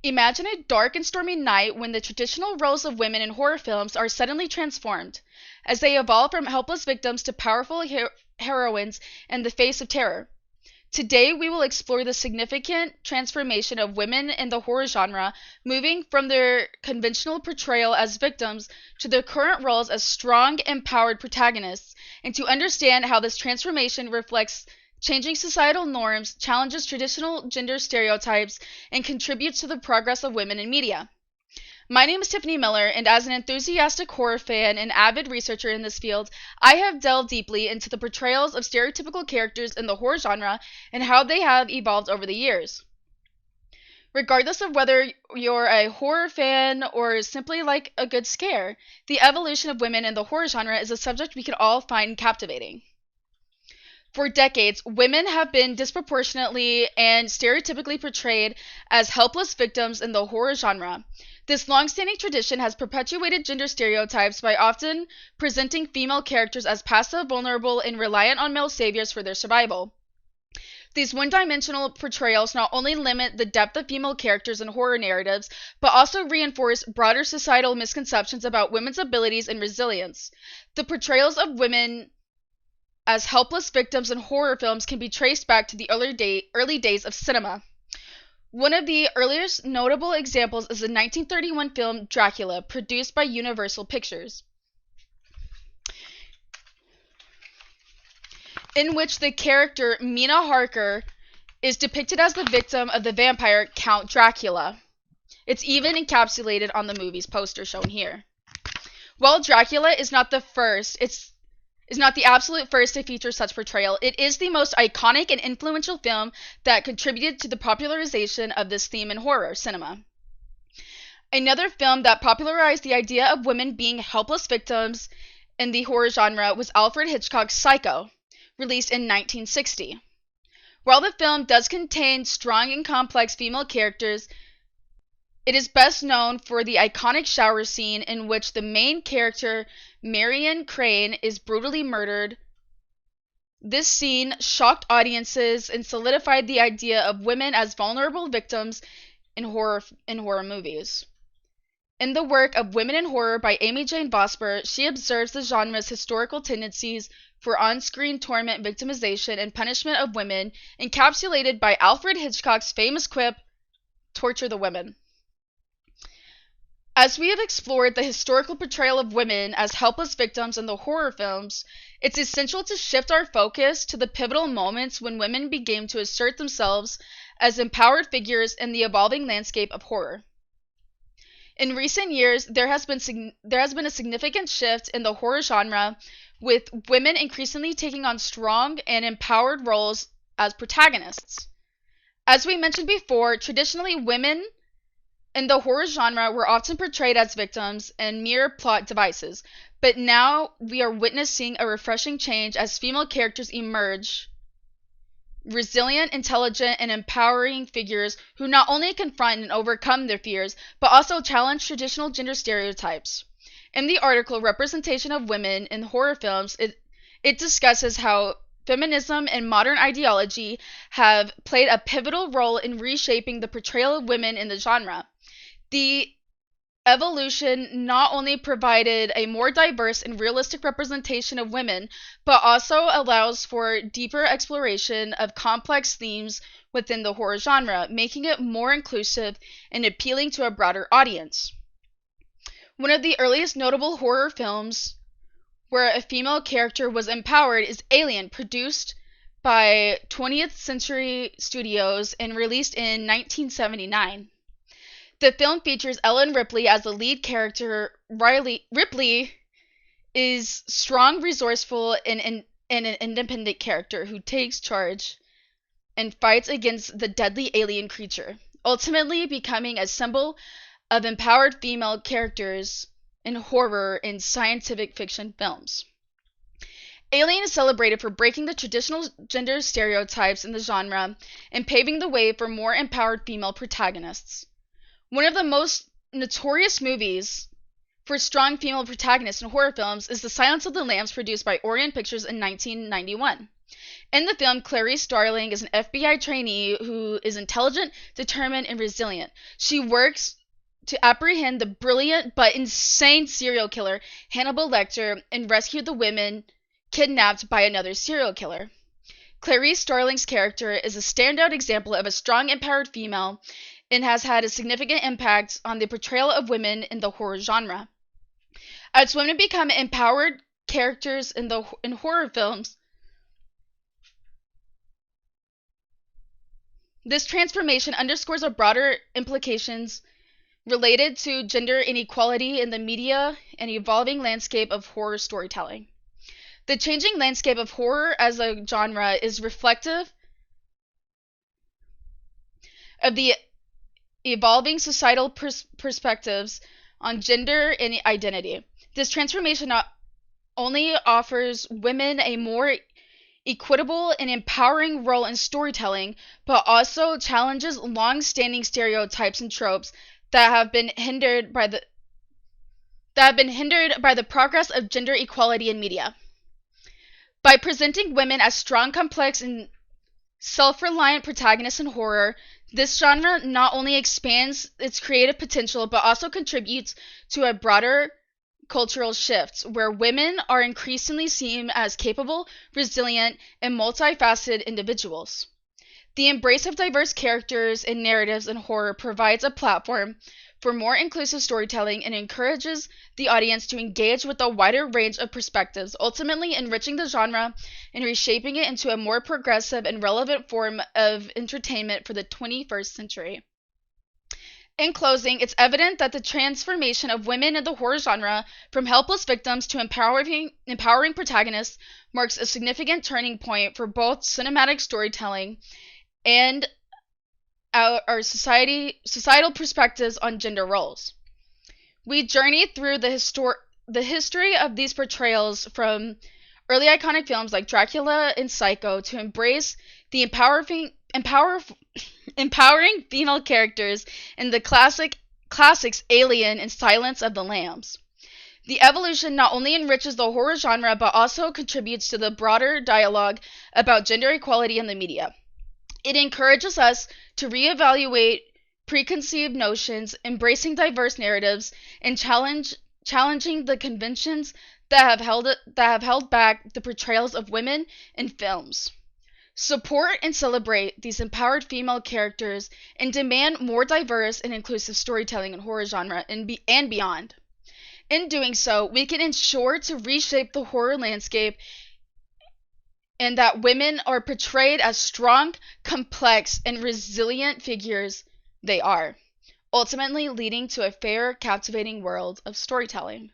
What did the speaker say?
Imagine a dark and stormy night when the traditional roles of women in horror films are suddenly transformed, as they evolve from helpless victims to powerful heroines in the face of terror. Today, we will explore the significant transformation of women in the horror genre, moving from their conventional portrayal as victims to their current roles as strong, empowered protagonists, and to understand how this transformation reflects changing societal norms, challenges traditional gender stereotypes, and contributes to the progress of women in media. My name is Tiffany Miller, and as an enthusiastic horror fan and avid researcher in this field, I have delved deeply into the portrayals of stereotypical characters in the horror genre and how they have evolved over the years. Regardless of whether you're a horror fan or simply like a good scare, the evolution of women in the horror genre is a subject we can all find captivating. For decades, women have been disproportionately and stereotypically portrayed as helpless victims in the horror genre. This long-standing tradition has perpetuated gender stereotypes by often presenting female characters as passive, vulnerable, and reliant on male saviors for their survival. These one-dimensional portrayals not only limit the depth of female characters in horror narratives, but also reinforce broader societal misconceptions about women's abilities and resilience. The portrayals of women as helpless victims in horror films can be traced back to the early days of cinema. One of the earliest notable examples is the 1931 film Dracula, produced by Universal Pictures, in which the character Mina Harker is depicted as the victim of the vampire Count Dracula. It's even encapsulated on the movie's poster shown here. While Dracula is not the absolute first to feature such portrayal, it is the most iconic and influential film that contributed to the popularization of this theme in horror cinema. Another film that popularized the idea of women being helpless victims in the horror genre was Alfred Hitchcock's Psycho, released in 1960. While the film does contain strong and complex female characters, it is best known for the iconic shower scene in which the main character, Marion Crane, is brutally murdered. This scene shocked audiences and solidified the idea of women as vulnerable victims in horror movies. In the work of Women in Horror by Amy Jane Vosper, she observes the genre's historical tendencies for on-screen torment, victimization, and punishment of women, encapsulated by Alfred Hitchcock's famous quip, "Torture the women." As we have explored the historical portrayal of women as helpless victims in the horror films, it's essential to shift our focus to the pivotal moments when women began to assert themselves as empowered figures in the evolving landscape of horror. In recent years, there has been a significant shift in the horror genre, with women increasingly taking on strong and empowered roles as protagonists. As we mentioned before, traditionally women in the horror genre were often portrayed as victims and mere plot devices, but now we are witnessing a refreshing change as female characters emerge, resilient, intelligent, and empowering figures who not only confront and overcome their fears, but also challenge traditional gender stereotypes. In the article Representation of Women in Horror Films, it discusses how feminism and modern ideology have played a pivotal role in reshaping the portrayal of women in the genre. The evolution not only provided a more diverse and realistic representation of women, but also allows for deeper exploration of complex themes within the horror genre, making it more inclusive and appealing to a broader audience. One of the earliest notable horror films where a female character was empowered is Alien, produced by 20th Century Studios and released in 1979. The film features Ellen Ripley as the lead character. Ripley is strong, resourceful, and an independent character who takes charge and fights against the deadly alien creature, ultimately becoming a symbol of empowered female characters in horror and scientific fiction films. Alien is celebrated for breaking the traditional gender stereotypes in the genre and paving the way for more empowered female protagonists. One of the most notorious movies for strong female protagonists in horror films is The Silence of the Lambs, produced by Orion Pictures in 1991. In the film, Clarice Starling is an FBI trainee who is intelligent, determined, and resilient. She works to apprehend the brilliant but insane serial killer Hannibal Lecter and rescue the women kidnapped by another serial killer. Clarice Starling's character is a standout example of a strong, empowered female and has had a significant impact on the portrayal of women in the horror genre. As women become empowered characters in horror films, this transformation underscores a broader implications related to gender inequality in the media and evolving landscape of horror storytelling. The changing landscape of horror as a genre is reflective of the evolving societal perspectives on gender and identity. This transformation not only offers women a more equitable and empowering role in storytelling, but also challenges long-standing stereotypes and tropes that have been hindered by the progress of gender equality in media. By presenting women as strong, complex, and self-reliant protagonists in horror, this genre not only expands its creative potential but also contributes to a broader cultural shift where women are increasingly seen as capable, resilient, and multifaceted individuals. The embrace of diverse characters and narratives in horror provides a platform for more inclusive storytelling and encourages the audience to engage with a wider range of perspectives, ultimately enriching the genre and reshaping it into a more progressive and relevant form of entertainment for the 21st century. In closing, it's evident that the transformation of women in the horror genre from helpless victims to empowering protagonists marks a significant turning point for both cinematic storytelling and our societal perspectives on gender roles. We journey through the history of these portrayals from early iconic films like Dracula and Psycho to embrace the empowering female characters in the classics Alien and Silence of the Lambs. The evolution not only enriches the horror genre but also contributes to the broader dialogue about gender equality in the media. It encourages us to reevaluate preconceived notions, embracing diverse narratives, and challenging the conventions that have held back the portrayals of women in films. Support and celebrate these empowered female characters and demand more diverse and inclusive storytelling in horror genre and beyond. In doing so, we can ensure to reshape the horror landscape and that women are portrayed as strong, complex, and resilient figures they are, ultimately leading to a fair, captivating world of storytelling.